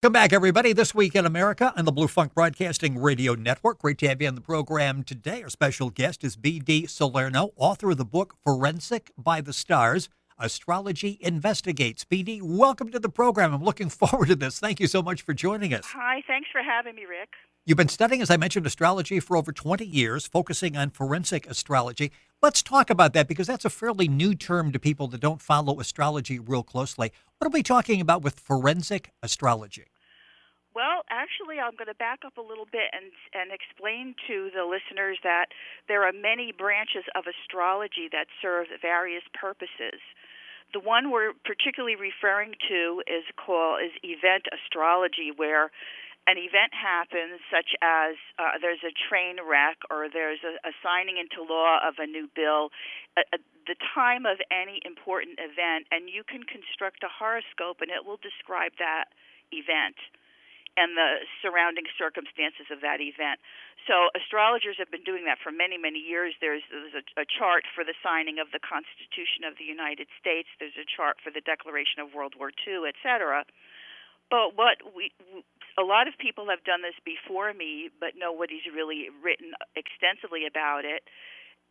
Come back, everybody. This Week in America on the Blue Funk Broadcasting Radio Network. Great to have you on the program today. Our special guest is B D Salerno, author of the book Forensic by the Stars, Astrology Investigates. B D, welcome to the program. I'm looking forward to this. Thank you so much for joining us. Hi, thanks for having me, Rick. You've been studying, as I mentioned, astrology for over 20 years, focusing on forensic astrology. Let's talk about that because that's a fairly new term to people that don't follow astrology real closely. What are we talking about with forensic astrology? Well, actually, I'm going to back up a little bit and explain to the listeners that there are many branches of astrology that serve various purposes. The one we're particularly referring to is event astrology, where an event happens, such as there's a train wreck or there's a signing into law of a new bill, the time of any important event, and you can construct a horoscope and it will describe that event and the surrounding circumstances of that event. So astrologers have been doing that for many, many years. There's a chart for the signing of the Constitution of the United States. There's a chart for the Declaration of World War II, etc. But a lot of people have done this before me, but nobody's really written extensively about it,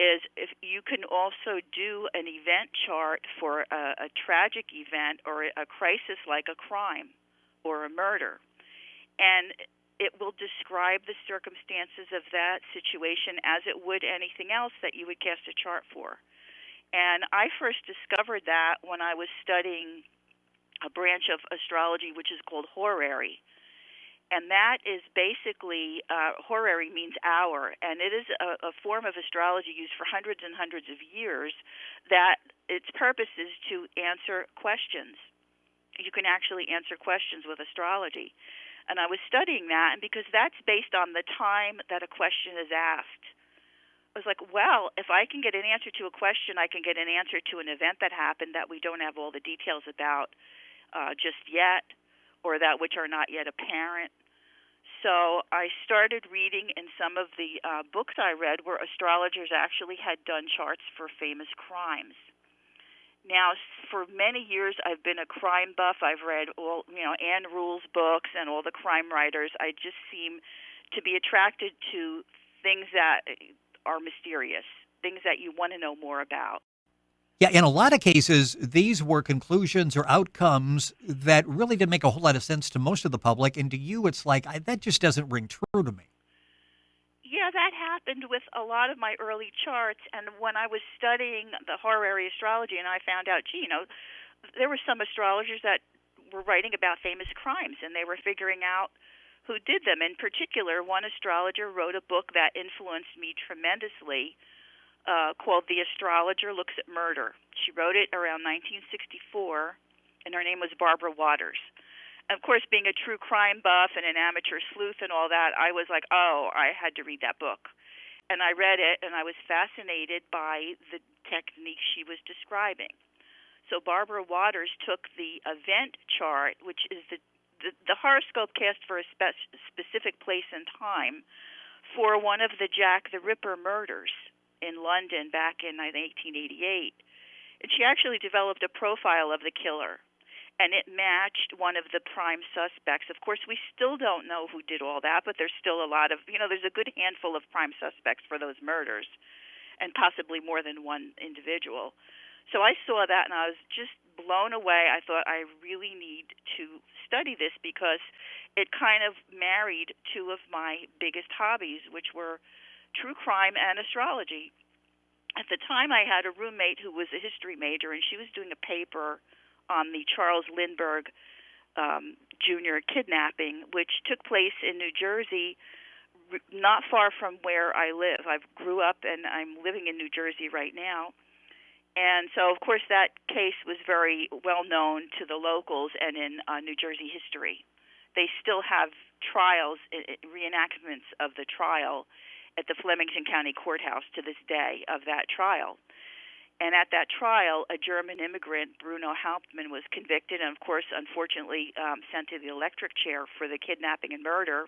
is if you can also do an event chart for a tragic event or a crisis like a crime or a murder. And it will describe the circumstances of that situation as it would anything else that you would cast a chart for. And I first discovered that when I was studying a branch of astrology which is called horary. And that is basically, horary means hour, and it is a form of astrology used for hundreds and hundreds of years that its purpose is to answer questions. You can actually answer questions with astrology. And I was studying that, and because that's based on the time that a question is asked, I was like, well, if I can get an answer to a question, I can get an answer to an event that happened that we don't have all the details about just yet, or that which are not yet apparent. So I started reading in some of the books I read where astrologers actually had done charts for famous crimes. Now, for many years, I've been a crime buff. I've read all, Anne Rule's books and all the crime writers. I just seem to be attracted to things that are mysterious, things that you want to know more about. Yeah, in a lot of cases, these were conclusions or outcomes that really didn't make a whole lot of sense to most of the public. And to you, it's like, that just doesn't ring true to me. Yeah, that happened with a lot of my early charts. And when I was studying the horary astrology, and I found out, there were some astrologers that were writing about famous crimes, and they were figuring out who did them. In particular, one astrologer wrote a book that influenced me tremendously called The Astrologer Looks at Murder. She wrote it around 1964, and her name was Barbara Waters. Of course, being a true crime buff and an amateur sleuth and all that, I was like, oh, I had to read that book. And I read it, and I was fascinated by the technique she was describing. So Barbara Waters took the event chart, which is the horoscope cast for a specific place and time, for one of the Jack the Ripper murders in London back in 1888. And she actually developed a profile of the killer, and it matched one of the prime suspects. Of course, we still don't know who did all that, but there's still a lot of, there's a good handful of prime suspects for those murders, and possibly more than one individual. So I saw that, and I was just blown away. I thought, I really need to study this because it kind of married two of my biggest hobbies, which were true crime and astrology. At the time, I had a roommate who was a history major, and she was doing a paper on the Charles Lindbergh Jr. kidnapping, which took place in New Jersey, not far from where I live. I grew up, and I'm living in New Jersey right now. And so, of course, that case was very well known to the locals and in New Jersey history. They still have trials, reenactments of the trial at the Flemington County Courthouse to this day of that trial. And at that trial, a German immigrant, Bruno Hauptmann, was convicted and, of course, unfortunately sent to the electric chair for the kidnapping and murder.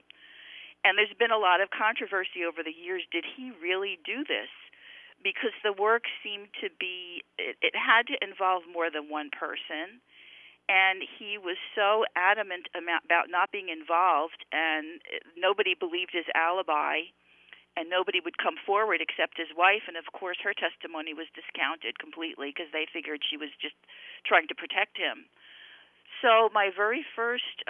And there's been a lot of controversy over the years. Did he really do this? Because the work seemed to be, it had to involve more than one person. And he was so adamant about not being involved, and nobody believed his alibi, and nobody would come forward except his wife. And, of course, her testimony was discounted completely because they figured she was just trying to protect him. So my very first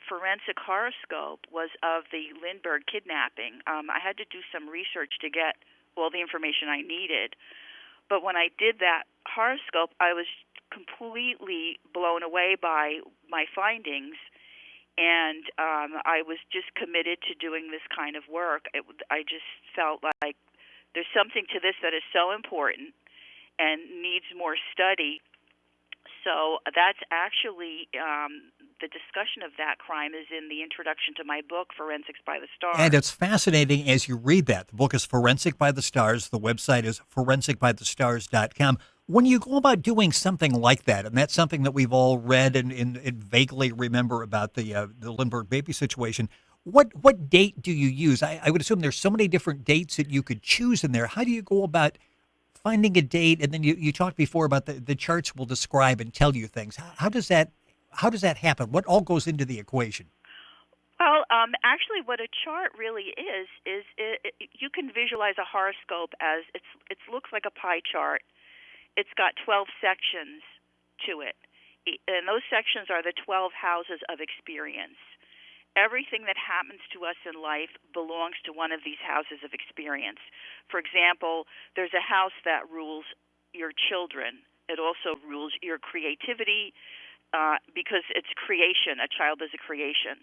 forensic horoscope was of the Lindbergh kidnapping. I had to do some research to get all the information I needed. But when I did that horoscope, I was completely blown away by my findings, and I was just committed to doing this kind of work. I just felt like there's something to this that is so important and needs more study. So that's actually the discussion of that crime is in the introduction to my book, Forensics by the Stars. And it's fascinating as you read that. The book is Forensic by the Stars. The website is forensicbythestars.com. When you go about doing something like that, and that's something that we've all read and vaguely remember about the Lindbergh baby situation, what date do you use? I would assume there's so many different dates that you could choose in there. How do you go about finding a date? And then you talked before about the charts will describe and tell you things. How does that happen? What all goes into the equation? Well, actually, what a chart really is you can visualize a horoscope as it looks like a pie chart. It's got 12 sections to it, and those sections are the 12 houses of experience. Everything that happens to us in life belongs to one of these houses of experience. For example, there's a house that rules your children. It also rules your creativity because it's creation. A child is a creation.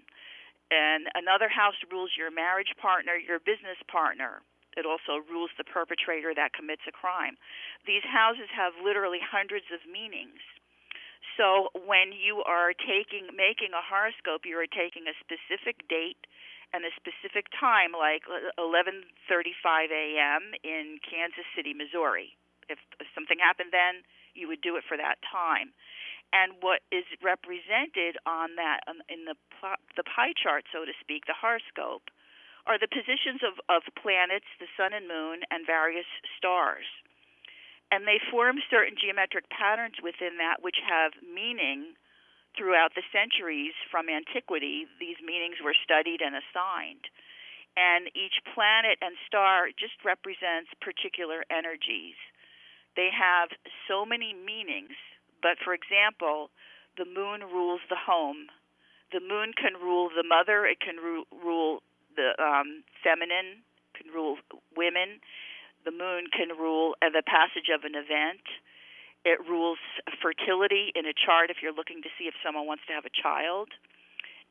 And another house rules your marriage partner, your business partner. It also rules the perpetrator that commits a crime. These houses have literally hundreds of meanings. So when you are making a horoscope, you are taking a specific date and a specific time, like 11:35 a.m. in Kansas City, Missouri. If something happened then, you would do it for that time. And what is represented on that in the pie chart, so to speak, the horoscope, are the positions of planets, the sun and moon, and various stars. And they form certain geometric patterns within that which have meaning throughout the centuries from antiquity. These meanings were studied and assigned. And each planet and star just represents particular energies. They have so many meanings. But, for example, the moon rules the home. The moon can rule the mother. It can rule the feminine, can rule women. The moon can rule the passage of an event. It rules fertility in a chart if you're looking to see if someone wants to have a child.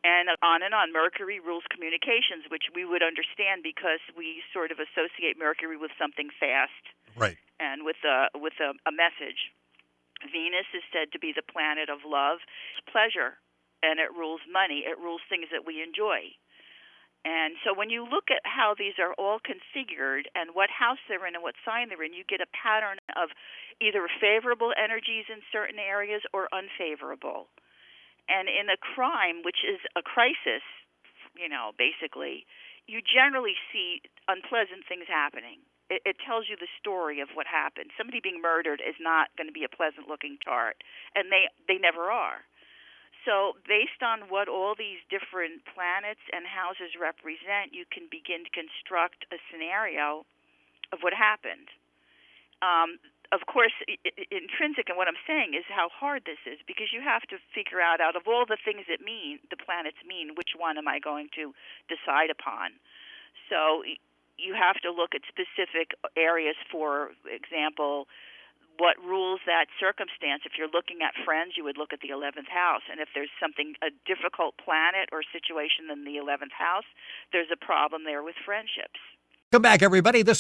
And on and on. Mercury rules communications, which we would understand because we sort of associate Mercury with something fast, right, and with a message. Venus is said to be the planet of love, pleasure, and it rules money. It rules things that we enjoy. And so when you look at how these are all configured and what house they're in and what sign they're in, you get a pattern of either favorable energies in certain areas or unfavorable. And in a crime, which is a crisis, basically, you generally see unpleasant things happening. It tells you the story of what happened. Somebody being murdered is not going to be a pleasant-looking chart, and they never are. So based on what all these different planets and houses represent, you can begin to construct a scenario of what happened. Of course, intrinsic in what I'm saying is how hard this is, because you have to figure out of all the things that the planets mean, which one am I going to decide upon? So you have to look at specific areas. For example, what rules that circumstance? If you're looking at friends, you would look at the 11th house. And if there's a difficult planet or situation in the 11th house, there's a problem there with friendships. Come back, everybody. This